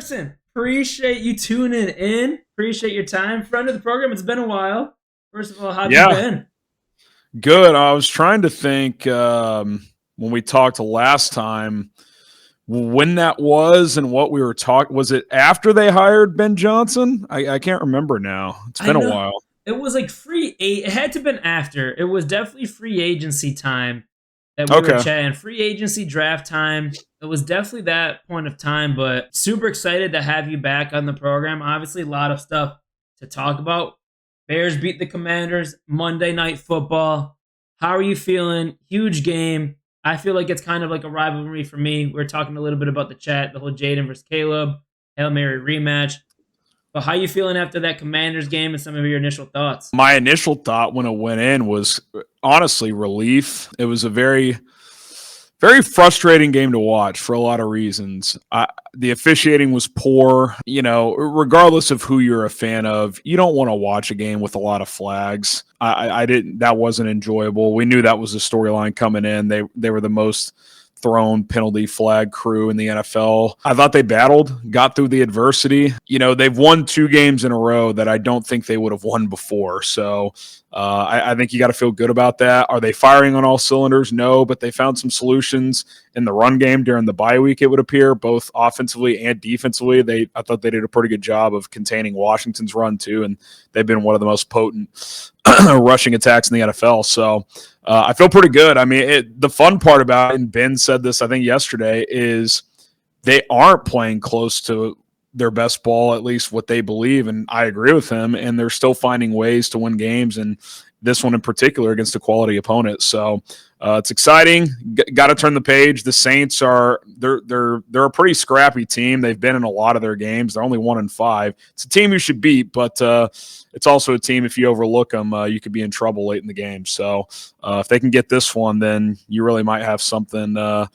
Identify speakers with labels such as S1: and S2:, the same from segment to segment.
S1: Listen, appreciate you tuning in. Appreciate your time. Friend of the program, it's been a while. First of all, how have you
S2: Yeah,
S1: been?
S2: good. I was trying to think when we talked last time when that was and what we were talking. Was it after they hired Ben Johnson? I can't remember now. It's
S1: I
S2: been a
S1: know
S2: while.
S1: it was like it had to have been after. It was definitely free agency time that we were
S2: Okay.
S1: chatting. Free agency draft time. It was definitely that point of time, but super excited to have you back on the program. Obviously, a lot of stuff to talk about. Bears beat the Commanders Monday Night Football. How are you feeling? Huge game. I feel like it's kind of like a rivalry for me. We are talking a little bit about the chat, the whole Jaden versus Caleb Hail Mary rematch. But how you feeling after that Commanders game and some of your initial thoughts?
S2: My initial thought when it went in was honestly relief. It was a very frustrating game to watch for a lot of reasons. The officiating was poor. You know, regardless of who you're a fan of, you don't want to watch a game with a lot of flags. I didn't. That wasn't enjoyable. We knew that was the storyline coming in. They were the most thrown penalty flag crew in the NFL. I thought they battled, got through the adversity. You know, they've won 2 games in a row that I don't think they would have won before. So I think you got to feel good about that. Are they firing on all cylinders? No, but they found some solutions in the run game during the bye week, it would appear, both offensively and defensively. I thought they did a pretty good job of containing Washington's run, too, and they've been one of the most potent rushing attacks in the NFL. So I feel pretty good. I mean, the fun part about it, and Ben said this, I think, yesterday, is they aren't playing close to their best ball, at least what they believe. And I agree with him. And they're still finding ways to win games. And this one in particular against a quality opponent. So it's exciting. Got to turn the page. The Saints they're a pretty scrappy team. They've been in a lot of their games. They're only 1-5. It's a team you should beat, but it's also a team, if you overlook them, you could be in trouble late in the game. So if they can get this one, then you really might have something to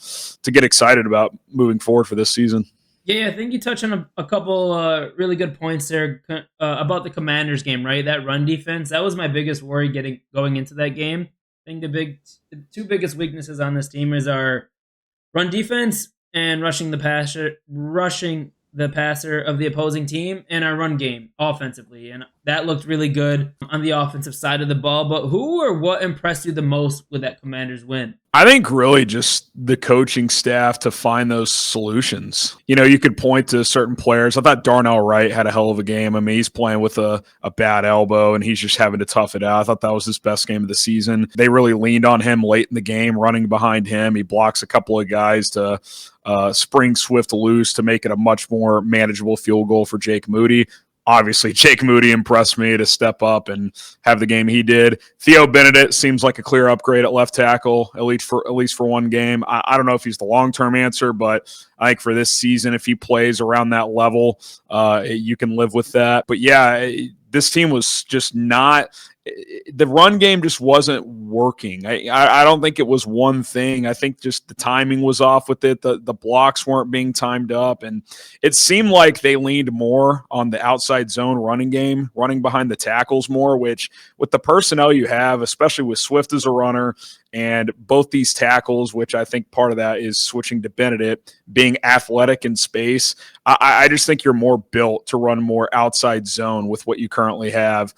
S2: get excited about moving forward for this season.
S1: Yeah, I think you touched on a couple really good points there about the Commanders game, right? That run defense, that was my biggest worry going into that game. I think the two biggest weaknesses on this team is our run defense and rushing the passer of the opposing team, and our run game offensively. And that looked really good on the offensive side of the ball. But who or what impressed you the most with that Commanders win?
S2: I think really just the coaching staff to find those solutions. You know, you could point to certain players. I thought Darnell Wright had a hell of a game. I mean, he's playing with a bad elbow and he's just having to tough it out. I thought that was his best game of the season. They really leaned on him late in the game, running behind him. He blocks a couple of guys to spring Swift loose to make it a much more manageable field goal for Jake Moody. Obviously, Jake Moody impressed me to step up and have the game he did. Theo Benedict seems like a clear upgrade at left tackle, at least for one game. I don't know if he's the long-term answer, but I think for this season, if he plays around that level, you can live with that. But yeah, this team was just not – the run game just wasn't working. I don't think it was one thing. I think just the timing was off with it. The blocks weren't being timed up, and it seemed like they leaned more on the outside zone running game, running behind the tackles more, which with the personnel you have, especially with Swift as a runner and both these tackles, which I think part of that is switching to Benedict, being athletic in space, I just think you're more built to run more outside zone with what you currently have.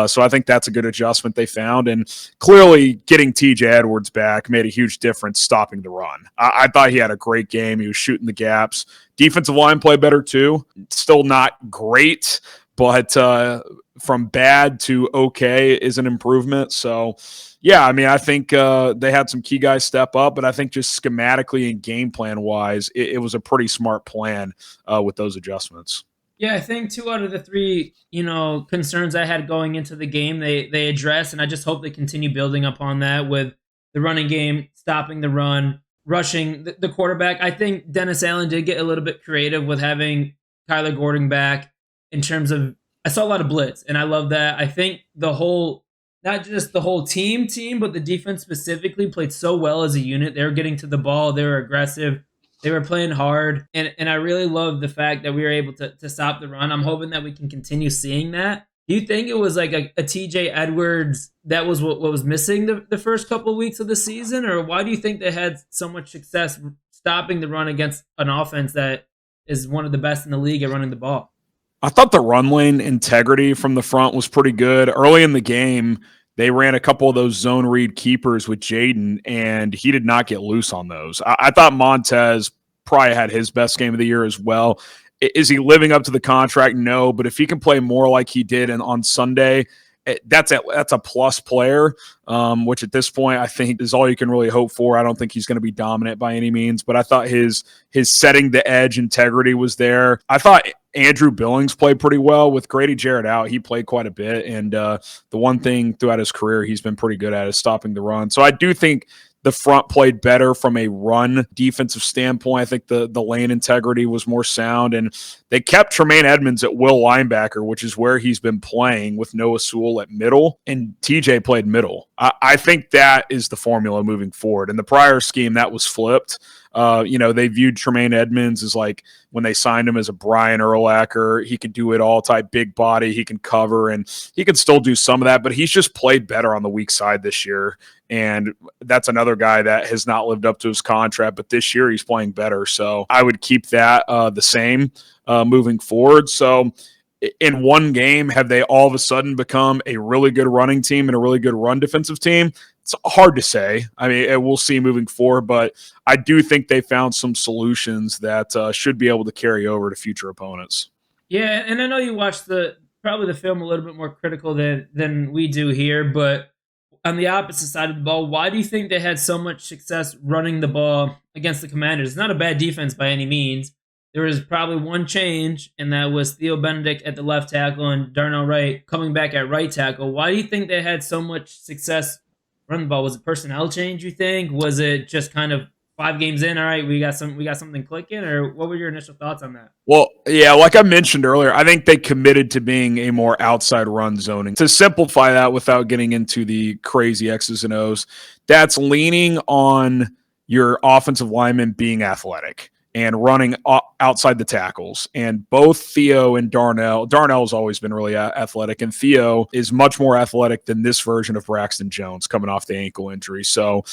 S2: So I think that's a good adjustment they found. And clearly getting TJ Edwards back made a huge difference stopping the run. I thought he had a great game. He was shooting the gaps. Defensive line played better too. Still not great, but from bad to okay is an improvement. So, yeah, I mean, I think they had some key guys step up, but I think just schematically and game plan wise, it was a pretty smart plan with those adjustments.
S1: Yeah, I think 2 out of the 3, concerns I had going into the game, they address, and I just hope they continue building upon that with the running game, stopping the run, rushing the quarterback. I think Dennis Allen did get a little bit creative with having Kyler Gordon back in terms of I saw a lot of blitz, and I love that. I think not just the whole team, but the defense specifically played so well as a unit. They were getting to the ball, they were aggressive, they were playing hard, and I really love the fact that we were able to stop the run. I'm hoping that we can continue seeing that. Do you think it was like a TJ Edwards that was what was missing the first couple of weeks of the season, or why do you think they had so much success stopping the run against an offense that is one of the best in the league at running the ball.
S2: I thought the run lane integrity from the front was pretty good. Early in the game, they ran a couple of those zone read keepers with Jaden, and he did not get loose on those. I thought Montez probably had his best game of the year as well. Is he living up to the contract? No, but if he can play more like he did on Sunday, that's a plus player, which at this point I think is all you can really hope for. I don't think he's going to be dominant by any means, but I thought his setting the edge integrity was there. I thought Andrew Billings played pretty well with Grady Jarrett out. He played quite a bit, and the one thing throughout his career he's been pretty good at is stopping the run. So I do think the front played better from a run defensive standpoint. I think the lane integrity was more sound, and they kept Tremaine Edmonds at will linebacker, which is where he's been playing, with Noah Sewell at middle, and TJ played middle. I think that is the formula moving forward. In the prior scheme, that was flipped. They viewed Tremaine Edmonds as, like, when they signed him, as a Brian Urlacher. He could do it all type, big body, he can cover, and he can still do some of that, but he's just played better on the weak side this year. And that's another guy that has not lived up to his contract, but this year he's playing better. So I would keep that the same moving forward. So in one game, have they all of a sudden become a really good running team and a really good run defensive team? It's hard to say. I mean, we'll see moving forward, but I do think they found some solutions that should be able to carry over to future opponents.
S1: Yeah, and I know you watched probably the film a little bit more critical than we do here, but on the opposite side of the ball, why do you think they had so much success running the ball against the Commanders? It's not a bad defense by any means. There was probably one change, and that was Theo Benedict at the left tackle and Darnell Wright coming back at right tackle. Why do you think they had so much success running the ball? Was it personnel change, you think? Was it just kind of 5 games in, all right, we got something clicking? Or what were your initial thoughts on that?
S2: Well, yeah, like I mentioned earlier, I think they committed to being a more outside run zoning. To simplify that without getting into the crazy X's and O's, that's leaning on your offensive linemen being athletic and running outside the tackles. And both Theo and Darnell's always been really athletic, and Theo is much more athletic than this version of Braxton Jones coming off the ankle injury. So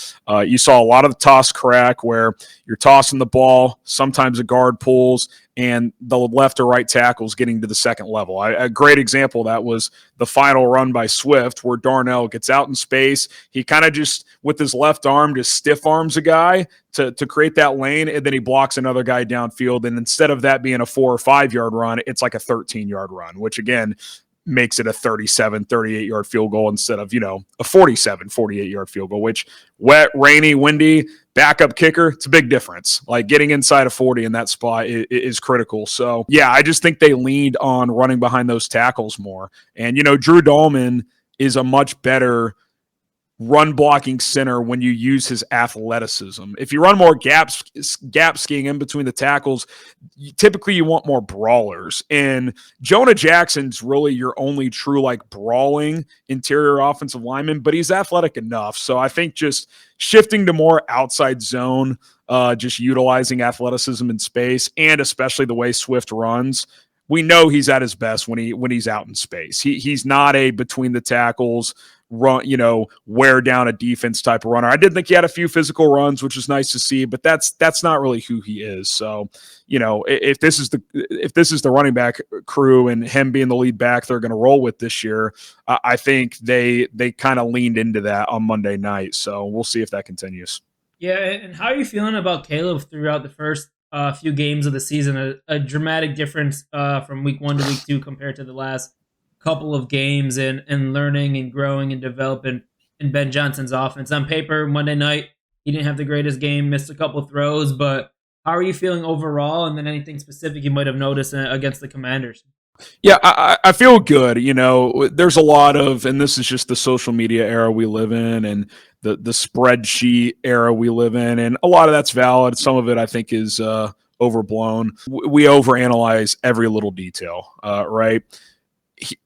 S2: you saw a lot of the toss crack where you're tossing the ball, sometimes a guard pulls, and the left or right tackles getting to the second level. A great example of that was the final run by Swift, where Darnell gets out in space. He kind of just, with his left arm, just stiff arms a guy to create that lane, and then he blocks another guy downfield. And instead of that being a 4 or 5 yard run, it's like a 13-yard run, which again makes it a 37, 38-yard field goal instead of, a 47, 48-yard field goal, which wet, rainy, windy, backup kicker, it's a big difference. Like, getting inside of 40 in that spot is critical. So, yeah, I just think they leaned on running behind those tackles more. And, Drew Dahlman is a much better run blocking center when you use his athleticism. If you run more gap skiing in between the tackles, typically you want more brawlers. And Jonah Jackson's really your only true, like, brawling interior offensive lineman, but he's athletic enough. So I think just shifting to more outside zone, just utilizing athleticism in space, and especially the way Swift runs, we know he's at his best when he's out in space. He's not a between the tackles run, wear down a defense type of runner. I did think he had a few physical runs, which was nice to see, but that's not really who he is. So, if this is the running back crew and him being the lead back they're going to roll with this year, I think they kind of leaned into that on Monday night. So we'll see if that continues.
S1: Yeah, and how are you feeling about Caleb throughout the first few games of the season? A dramatic difference from week 1 to week 2 compared to the last couple of games, and learning and growing and developing in Ben Johnson's offense. On paper, Monday night, he didn't have the greatest game, missed a couple of throws, but how are you feeling overall? And then anything specific you might have noticed against the Commanders?
S2: Yeah, I feel good. There's a lot of, and this is just the social media era we live in, and the spreadsheet era we live in, and a lot of that's valid. Some of it I think is overblown. We overanalyze every little detail, right?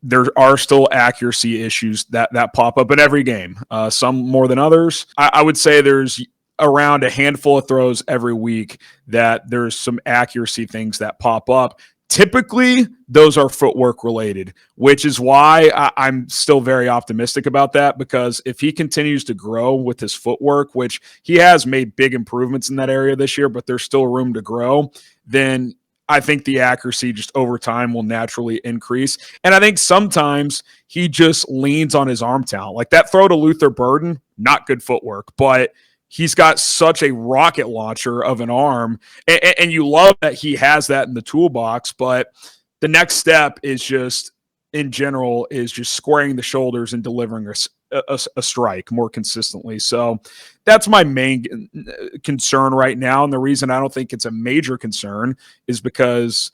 S2: There are still accuracy issues that pop up in every game, some more than others. I would say there's around a handful of throws every week that there's some accuracy things that pop up. Typically, those are footwork related, which is why I'm still very optimistic about that, because if he continues to grow with his footwork, which he has made big improvements in that area this year, but there's still room to grow, then I think the accuracy just over time will naturally increase. And I think sometimes he just leans on his arm talent. Like that throw to Luther Burden, not good footwork, but he's got such a rocket launcher of an arm. And you love that he has that in the toolbox. But the next step is just, in general, is just squaring the shoulders and delivering a strike more consistently. So that's my main concern right now. And the reason I don't think it's a major concern is because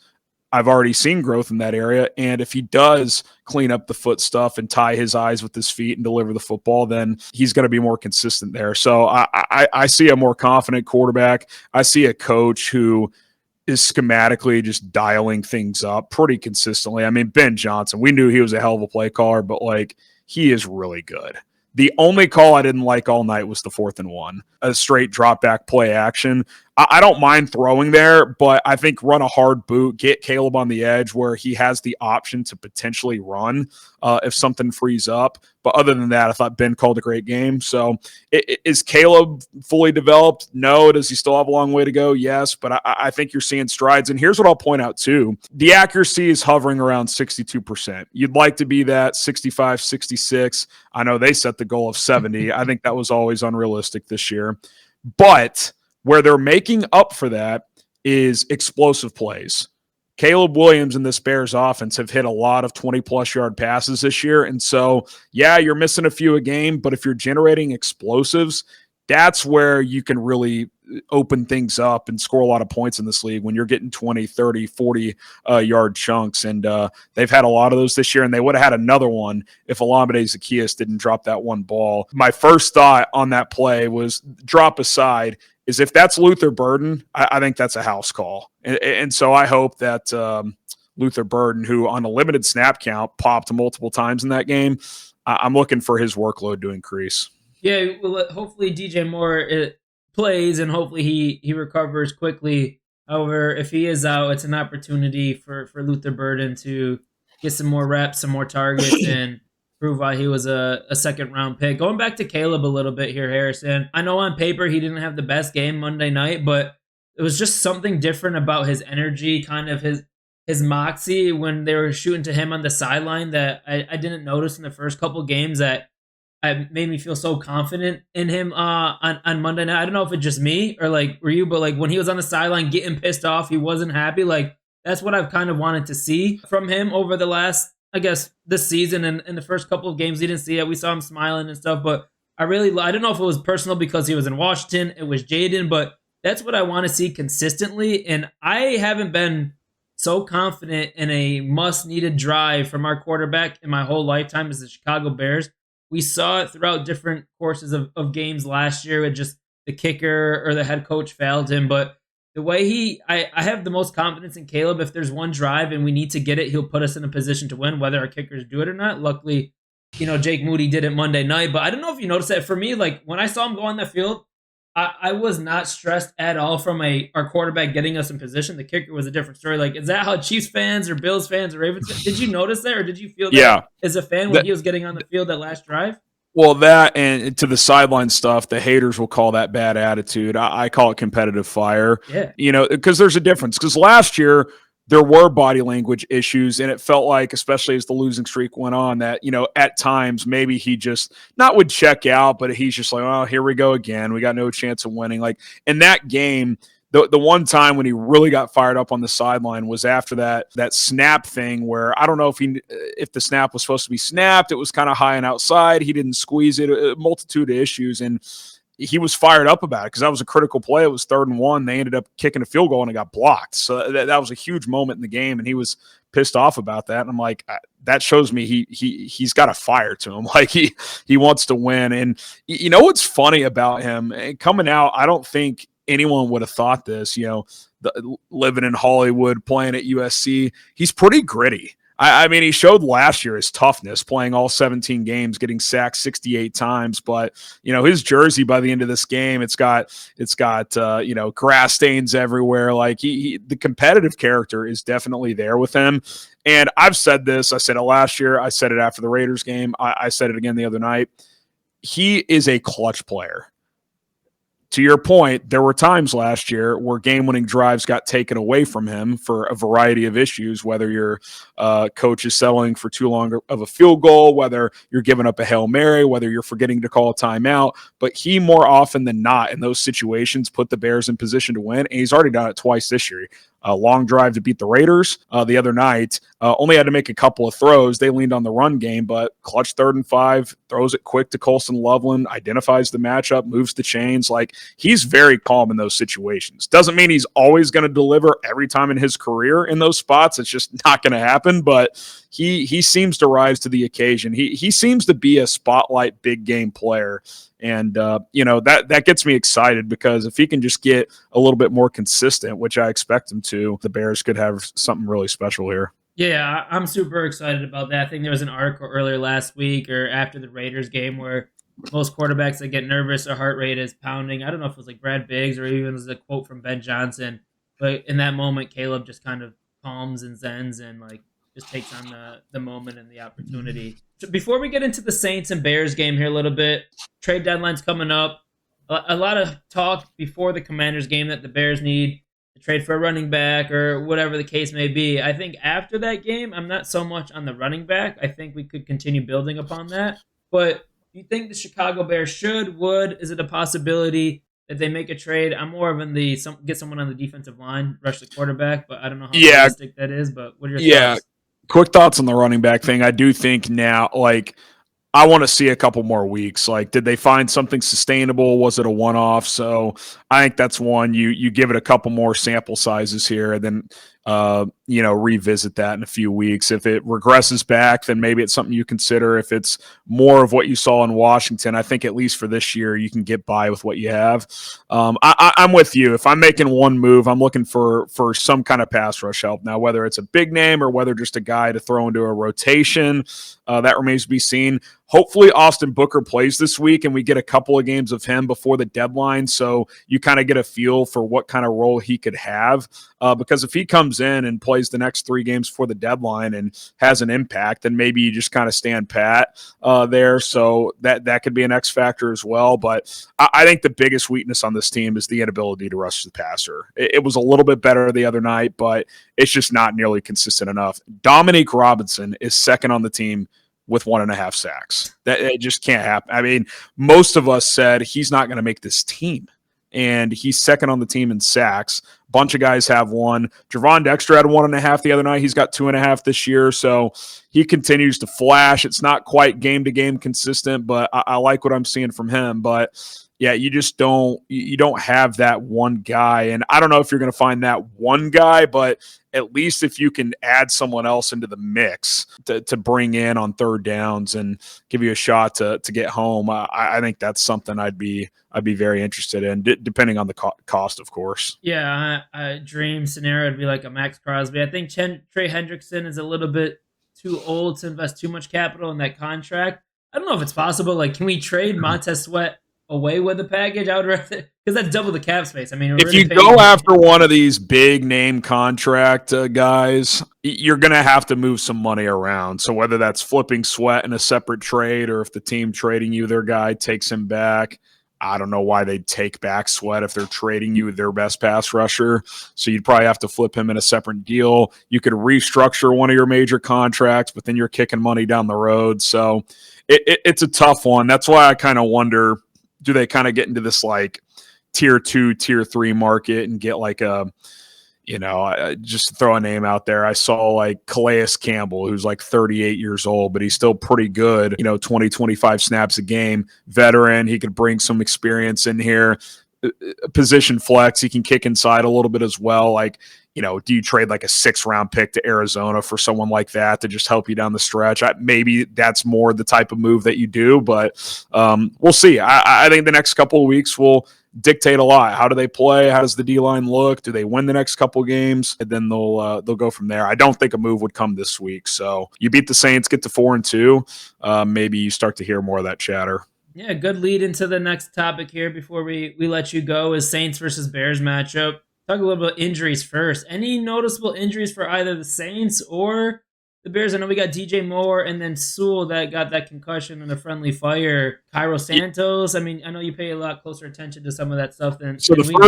S2: I've already seen growth in that area. And if he does clean up the foot stuff and tie his eyes with his feet and deliver the football, then he's going to be more consistent there. So I see a more confident quarterback. I see a coach who is schematically just dialing things up pretty consistently. I mean, Ben Johnson, we knew he was a hell of a play caller, but like he is really good. The only call I didn't like all night was the 4th and 1, a straight drop back play action. I don't mind throwing there, but I think run a hard boot, get Caleb on the edge where he has the option to potentially run if something frees up. But other than that, I thought Ben called a great game. So is Caleb fully developed? No. Does he still have a long way to go? Yes. But I think you're seeing strides. And here's what I'll point out too. The accuracy is hovering around 62%. You'd like to be that 65, 66. I know they set the goal of 70. I think that was always unrealistic this year. But where they're making up for that is explosive plays. Caleb Williams and this Bears offense have hit a lot of 20-plus yard passes this year. And so, yeah, you're missing a few a game, but if you're generating explosives, that's where you can really open things up and score a lot of points in this league when you're getting 20, 30, 40 yard chunks. And they've had a lot of those this year, and they would have had another one if Olamide Zaccheaus didn't drop that one ball. My first thought on that play was drop aside is if that's Luther Burden, I think that's a house call. And so I hope that Luther Burden, who on a limited snap count popped multiple times in that game, I'm looking for his workload to increase.
S1: Yeah, well, hopefully DJ Moore plays and hopefully he recovers quickly. However, if he is out, it's an opportunity for Luther Burden to get some more reps, some more targets, and prove why he was a second-round pick. Going back to Caleb a little bit here, Harrison. I know on paper he didn't have the best game Monday night, but it was just something different about his energy, kind of his moxie when they were shooting to him on the sideline that I didn't notice in the first couple games that made me feel so confident in him on Monday night. I don't know if it's just me or like were you, but like when he was on the sideline getting pissed off, he wasn't happy. Like that's what I've kind of wanted to see from him over the last, I guess, this season. And in the first couple of games, we didn't see it. We saw him smiling and stuff, but I don't know if it was personal because he was in Washington. It was Jaden, but that's what I want to see consistently. And I haven't been so confident in a must-needed drive from our quarterback in my whole lifetime as the Chicago Bears. We saw it throughout different courses of games last year with just the kicker or the head coach failed him. But the way I have the most confidence in Caleb. If there's one drive and we need to get it, he'll put us in a position to win, whether our kickers do it or not. Luckily, Jake Moody did it Monday night. But I don't know if you noticed that for me, like when I saw him go on the field, I was not stressed at all from our quarterback getting us in position. The kicker was a different story. Like, is that how Chiefs fans or Bills fans or Ravens fans, did you notice that or did you feel that as a fan when he was getting on the field that last drive?
S2: Well, that and to the sideline stuff, the haters will call that bad attitude. I call it competitive fire.
S1: Yeah.
S2: Because there's a difference. Because last year, there were body language issues, and it felt like, especially as the losing streak went on, that, at times maybe he just not would check out, but he's just like, oh, here we go again. We got no chance of winning. Like in that game, the one time when he really got fired up on the sideline was after that snap thing where I don't know if the snap was supposed to be snapped. It was kind of high and outside. He didn't squeeze it, a multitude of issues. And he was fired up about it because that was a critical play. It was 3rd and 1. They ended up kicking a field goal and it got blocked. So that was a huge moment in the game, and he was pissed off about that. And I'm like, that shows me he's got a fire to him. Like he wants to win. And what's funny about him coming out? I don't think anyone would have thought this. Living in Hollywood, playing at USC, he's pretty gritty. I mean, he showed last year his toughness, playing all 17 games, getting sacked 68 times. But his jersey by the end of this game, it's got grass stains everywhere. Like the competitive character is definitely there with him. And I've said this. I said it last year. I said it after the Raiders game. I said it again the other night. He is a clutch player. to your point, there were times last year where game-winning drives got taken away from him for a variety of issues, whether your coach is settling for too long of a field goal, whether you're giving up a Hail Mary, whether you're forgetting to call a timeout. But he more often than not in those situations put the Bears in position to win, and he's already done it twice this year. A long drive to beat the Raiders the other night. Only had to make a couple of throws. They leaned on the run game, but clutch 3rd and 5, throws it quick to Colston Loveland, identifies the matchup, moves the chains. Like, he's very calm in those situations. Doesn't mean he's always going to deliver every time in his career in those spots. It's just not going to happen, but he seems to rise to the occasion. He seems to be a spotlight big game player. And, that gets me excited because if he can just get a little bit more consistent, which I expect him to, the Bears could have something really special here.
S1: Yeah, I'm super excited about that. I think there was an article earlier last week or after the Raiders game where most quarterbacks that get nervous, their heart rate is pounding. I don't know if it was like Brad Biggs or even it was a quote from Ben Johnson. But in that moment, Caleb just kind of calms and zens and like just takes on the moment and the opportunity. So before we get into the Saints and Bears game here a little bit, trade deadline's coming up. A lot of talk before the Commanders game that the Bears need to trade for a running back or whatever the case may be. I think after that game, I'm not so much on the running back. I think we could continue building upon that. But do you think the Chicago Bears would? Is it a possibility that they make a trade? I'm more of in get someone on the defensive line, rush the quarterback, but I don't know how realistic that is. But what are your thoughts?
S2: Quick thoughts on the running back thing. I do think now, I want to see a couple more weeks. Like, did they find something sustainable? Was it a one-off? So I think that's one. You give it a couple more sample sizes here, and then revisit that in a few weeks. If it regresses back, then maybe it's something you consider. If it's more of what you saw in Washington, I think at least for this year, you can get by with what you have. I'm with you. If I'm making one move, I'm looking for some kind of pass rush help. Now, whether it's a big name or whether just a guy to throw into a rotation, that remains to be seen. Hopefully Austin Booker plays this week and we get a couple of games of him before the deadline, so you kind of get a feel for what kind of role he could have. Because if he comes in and plays the next 3 games before the deadline and has an impact, then maybe you just kind of stand pat there. So that could be an X factor as well. But I think the biggest weakness on this team is the inability to rush the passer. It was a little bit better the other night, but it's just not nearly consistent enough. Dominique Robinson is second on the team with 1.5 sacks. That it just can't happen. I mean, most of us said he's not going to make this team, and he's second on the team in sacks. Bunch of guys have one. Javon Dexter had 1.5 the other night. He's got 2.5 this year, so he continues to flash. It's not quite game-to-game consistent, but I like what I'm seeing from him. But yeah, you just don't have that one guy, and I don't know if you're going to find that one guy, but at least if you can add someone else into the mix to bring in on third downs and give you a shot to get home, I think that's something I'd be very interested in, depending on the cost, of course.
S1: Yeah, a dream scenario would be like a Max Crosby. I think Trey Hendrickson is a little bit too old to invest too much capital in that contract. I don't know if it's possible. Like, can we trade Montez Sweat away with the package? I would rather, because that's double the cap space. I mean,
S2: if you go after one of these big name contract guys, you're going to have to move some money around. So whether that's flipping Sweat in a separate trade, or if the team trading you their guy takes him back, I don't know why they'd take back Sweat if they're trading you their best pass rusher. So you'd probably have to flip him in a separate deal. You could restructure one of your major contracts, but then you're kicking money down the road. So it's a tough one. That's why I kind of wonder, do they kind of get into this like tier 2, tier 3 market and get like just to throw a name out there, I saw like Calais Campbell, who's like 38 years old, but he's still pretty good, 20, 25 snaps a game, veteran. He could bring some experience in here. Position flex, he can kick inside a little bit as well. Like, do you trade like a 6th-round pick to Arizona for someone like that to just help you down the stretch? Maybe that's more the type of move that you do, but we'll see. I think the next couple of weeks will dictate a lot. How do they play? How does the D-line look? Do they win the next couple games? And then they'll go from there. I don't think a move would come this week. So you beat the Saints, get to 4-2. Maybe you start to hear more of that chatter.
S1: Yeah, good lead into the next topic here before we let you go is Saints versus Bears matchup. Talk a little about injuries first. Any noticeable injuries for either the Saints or the Bears? I know we got DJ Moore and then Sewell that got that concussion and a friendly fire. Cairo Santos. I mean, I know you pay a lot closer attention to some of that stuff
S2: So
S1: than we might.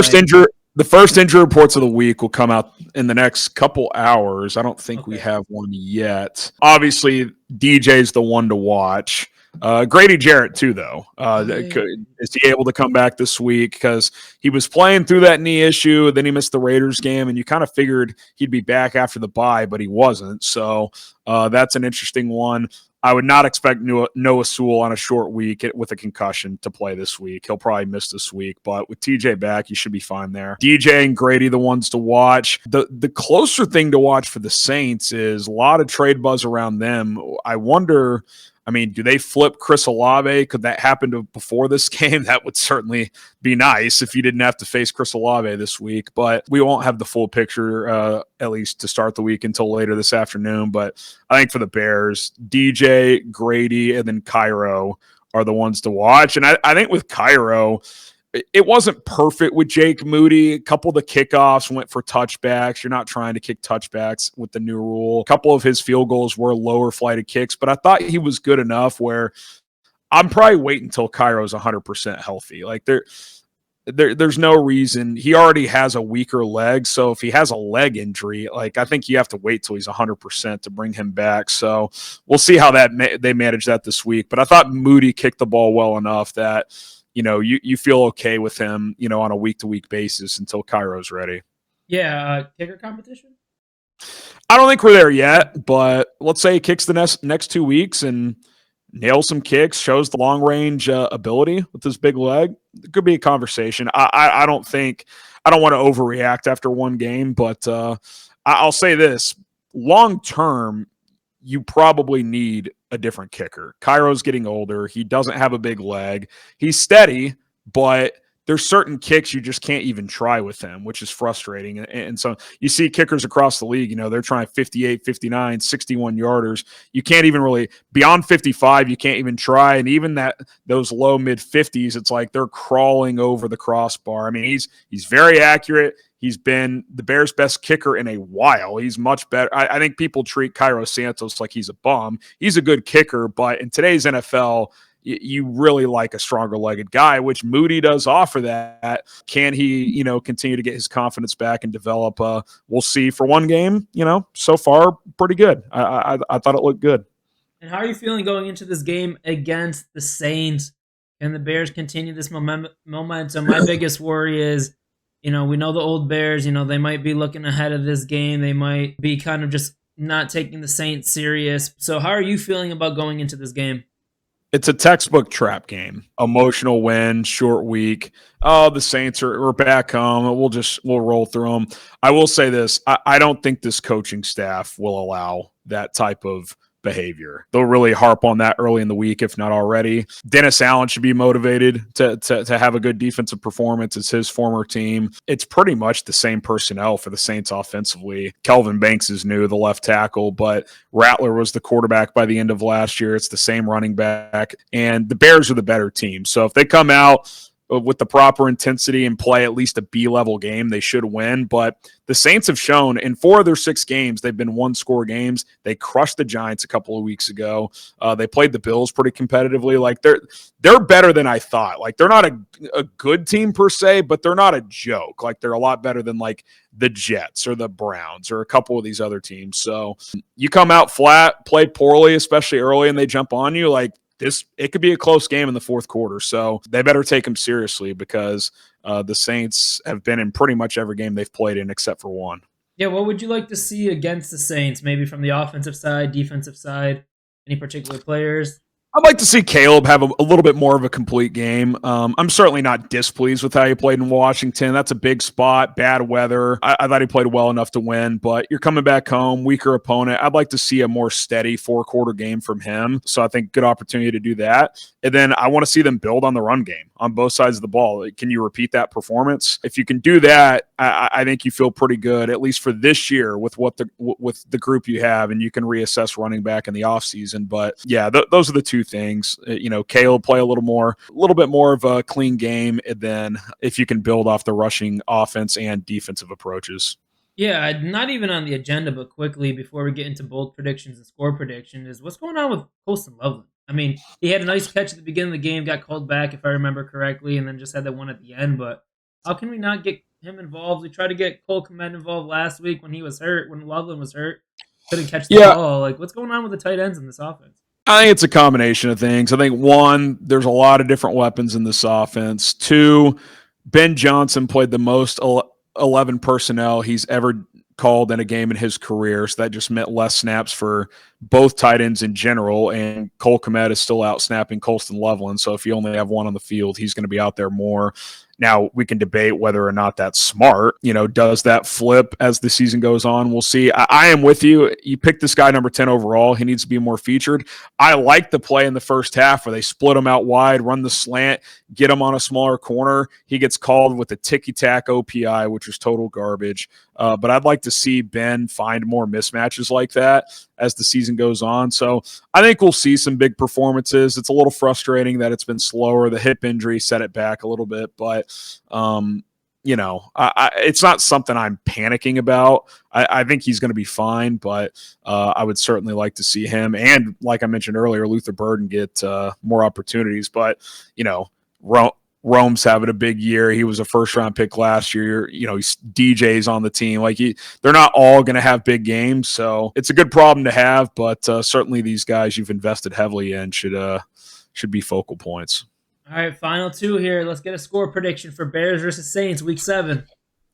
S2: the first injury reports of the week will come out in the next couple hours. I don't think we
S1: Okay.
S2: have one yet. Obviously, DJ's the one to watch. Grady Jarrett too, though. Is he able to come back this week? Because he was playing through that knee issue, then he missed the Raiders game, and you kind of figured he'd be back after the bye, but he wasn't. So that's an interesting one. I would not expect Noah Sewell on a short week with a concussion to play this week. He'll probably miss this week, but with TJ back, he should be fine there. DJ and Grady, the ones to watch. The closer thing to watch for the Saints is a lot of trade buzz around them. I wonder, I mean, do they flip Chris Olave? Could that happen before this game? That would certainly be nice if you didn't have to face Chris Olave this week. But we won't have the full picture, at least to start the week, until later this afternoon. But I think for the Bears, DJ, Grady, and then Cairo are the ones to watch. And I think with Cairo, it wasn't perfect with Jake Moody. A couple of the kickoffs went for touchbacks. You're not trying to kick touchbacks with the new rule. A couple of his field goals were lower flighted kicks, but I thought he was good enough where I'm probably waiting until Cairo's 100% healthy. Like there's no reason. He already has a weaker leg, so if he has a leg injury, like I think you have to wait till he's 100% to bring him back. So we'll see how they manage that this week. But I thought Moody kicked the ball well enough that you feel okay with him, on a week-to-week basis until Cairo's ready.
S1: Yeah, kicker competition?
S2: I don't think we're there yet, but let's say he kicks the next 2 weeks and nails some kicks, shows the long-range ability with his big leg. It could be a conversation. I don't want to overreact after one game, but I'll say this. Long-term, you probably need a different kicker. Cairo's getting older. He doesn't have a big leg. He's steady, but there's certain kicks you just can't even try with him, which is frustrating. And so you see kickers across the league, they're trying 58, 59, 61 yarders. You can't even really, beyond 55, you can't even try. And even those low mid 50s, it's like they're crawling over the crossbar. I mean, he's very accurate. He's been the Bears' best kicker in a while. He's much better. I think people treat Cairo Santos like he's a bum. He's a good kicker, but in today's NFL, you really like a stronger-legged guy, which Moody does offer that. Can he, continue to get his confidence back and develop? We'll see. For one game, so far, pretty good. I thought it looked good.
S1: And how are you feeling going into this game against the Saints? Can the Bears continue this momentum? My biggest worry is, we know the old Bears, they might be looking ahead of this game. They might be kind of just not taking the Saints serious. So how are you feeling about going into this game?
S2: It's a textbook trap game. Emotional win, short week. Oh, the Saints are back home. We'll roll through them. I will say this. I don't think this coaching staff will allow that type of behavior. They'll really harp on that early in the week, if not already. Dennis Allen should be motivated to have a good defensive performance. It's his former team. It's pretty much the same personnel for the Saints offensively. Kelvin Banks is new, the left tackle, but Rattler was the quarterback by the end of last year. It's the same running back, and the Bears are the better team. So if they come out with the proper intensity and play at least a B-level game, they should win. But the Saints have shown in 4 of their 6 games, they've been one-score games. They crushed the Giants a couple of weeks ago. They played the Bills pretty competitively. Like they're better than I thought. Like they're not a good team per se, but they're not a joke. Like they're a lot better than like the Jets or the Browns or a couple of these other teams. So you come out flat, play poorly, especially early, and they jump on you, like it could be a close game in the fourth quarter. So they better take them seriously because the Saints have been in pretty much every game they've played in except for one.
S1: Yeah, what would you like to see against the Saints? Maybe from the offensive side, defensive side, any particular players?
S2: I'd like to see Caleb have a little bit more of a complete game. I'm certainly not displeased with how he played in Washington. That's a big spot, bad weather. I thought he played well enough to win, but you're coming back home, weaker opponent. I'd like to see a more steady 4-quarter game from him. So I think good opportunity to do that. And then I want to see them build on the run game on both sides of the ball. Can you repeat that performance? If you can do that, I think you feel pretty good, at least for this year with the group you have, and you can reassess running back in the offseason. But yeah, those are the two things. Caleb play a little bit more of a clean game, and then if you can build off the rushing offense and defensive approaches.
S1: Yeah, not even on the agenda, but quickly before we get into bold predictions and score prediction is what's going on with Colston Loveland. I mean, he had a nice catch at the beginning of the game, got called back if I remember correctly, and then just had that one at the end. But how can we not get him involved? We tried to get Cole Komet involved last week when he was hurt, when Loveland was hurt, couldn't catch the
S2: Yeah,
S1: ball. Like, what's going on with the tight ends in this offense?
S2: I think it's a combination of things. I think one, there's a lot of different weapons in this offense. Two, Ben Johnson played the most 11 personnel he's ever called in a game in his career. So that just meant less snaps for both tight ends in general. And Cole Komet is still out snapping Colston Loveland. So if you only have one on the field, he's going to be out there more. Now, we can debate whether or not that's smart. Does that flip as the season goes on? We'll see. I am with you. You pick this guy number 10 overall. He needs to be more featured. I like the play in the first half where they split him out wide, run the slant, get him on a smaller corner. He gets called with a ticky-tack OPI, which is total garbage. But I'd like to see Ben find more mismatches like that as the season goes on. So I think we'll see some big performances. It's a little frustrating that it's been slower. The hip injury set it back a little bit, but it's not something I'm panicking about. I think he's going to be fine, but I would certainly like to see him. And like I mentioned earlier, Luther Burden get more opportunities, but Rome's having a big year. He was a first-round pick last year. He's DJ's on the team. They're not all going to have big games, so it's a good problem to have. But certainly, these guys you've invested heavily in should be focal points.
S1: All right, final two here. Let's get a score prediction for Bears versus Saints, Week 7.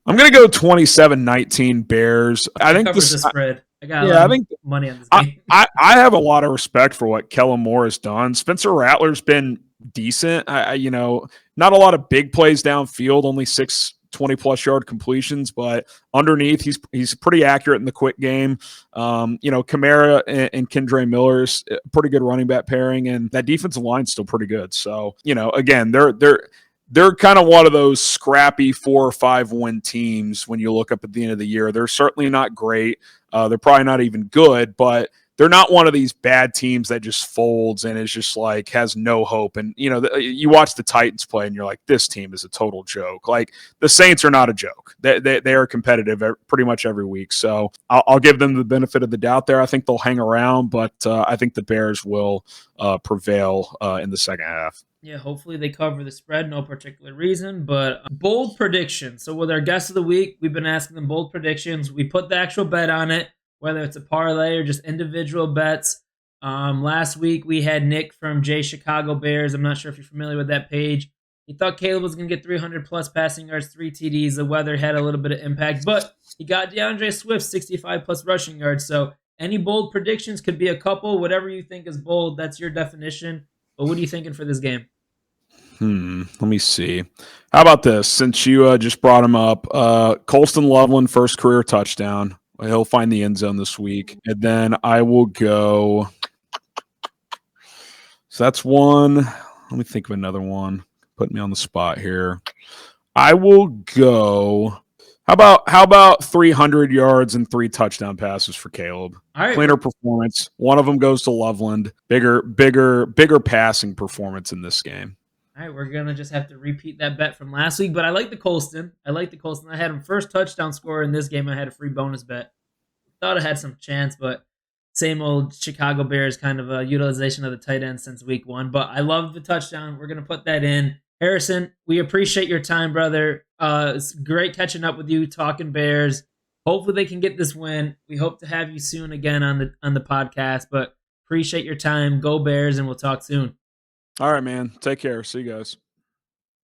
S2: I'm going to go 27-19 Bears. I think
S1: Covers the spread.
S2: I think
S1: money on this game.
S2: I have a lot of respect for what Kellen Moore has done. Spencer Rattler's been decent. Not a lot of big plays downfield, only 6 20-plus yard completions, but underneath he's pretty accurate in the quick game. Kamara and Kendre Miller's a pretty good running back pairing, and that defensive line's still pretty good. So, again, they're kind of one of those scrappy 4 or 5 win teams when you look up at the end of the year. They're certainly not great. They're probably not even good, but they're not one of these bad teams that just folds and is just has no hope. And, you watch the Titans play and you're like, this team is a total joke. The Saints are not a joke. They are competitive pretty much every week. So I'll give them the benefit of the doubt there. I think they'll hang around, but I think the Bears will prevail in the second half.
S1: Yeah, hopefully they cover the spread. No particular reason, but bold predictions. So with our guest of the week, we've been asking them bold predictions. We put the actual bet on it, whether it's a parlay or just individual bets. Last week we had Nick from J Chicago Bears. I'm not sure if you're familiar with that page. He thought Caleb was going to get 300 plus passing yards, 3 TDs. The weather had a little bit of impact, but he got DeAndre Swift 65 plus rushing yards. So any bold predictions, could be a couple. Whatever you think is bold, that's your definition. But what are you thinking for this game?
S2: Let me see. How about this? Since you just brought him up, Colston Loveland, first career touchdown. He'll find the end zone this week. And then I will go. So that's one. Let me think of another one. Put me on the spot here. I will go. How about 300 yards and 3 touchdown passes for Caleb?
S1: All right.
S2: Cleaner performance. One of them goes to Loveland. Bigger passing performance in this game.
S1: All right, we're going to just have to repeat that bet from last week, but I like the Colston. I had him first touchdown scorer in this game. I had a free bonus bet. Thought I had some chance, but same old Chicago Bears kind of a utilization of the tight end since week 1. But I love the touchdown. We're going to put that in. Harrison, we appreciate your time, brother. It's great catching up with you, talking Bears. Hopefully they can get this win. We hope to have you soon again on the podcast, but appreciate your time. Go Bears, and we'll talk soon.
S2: All right, man. Take care. See you guys.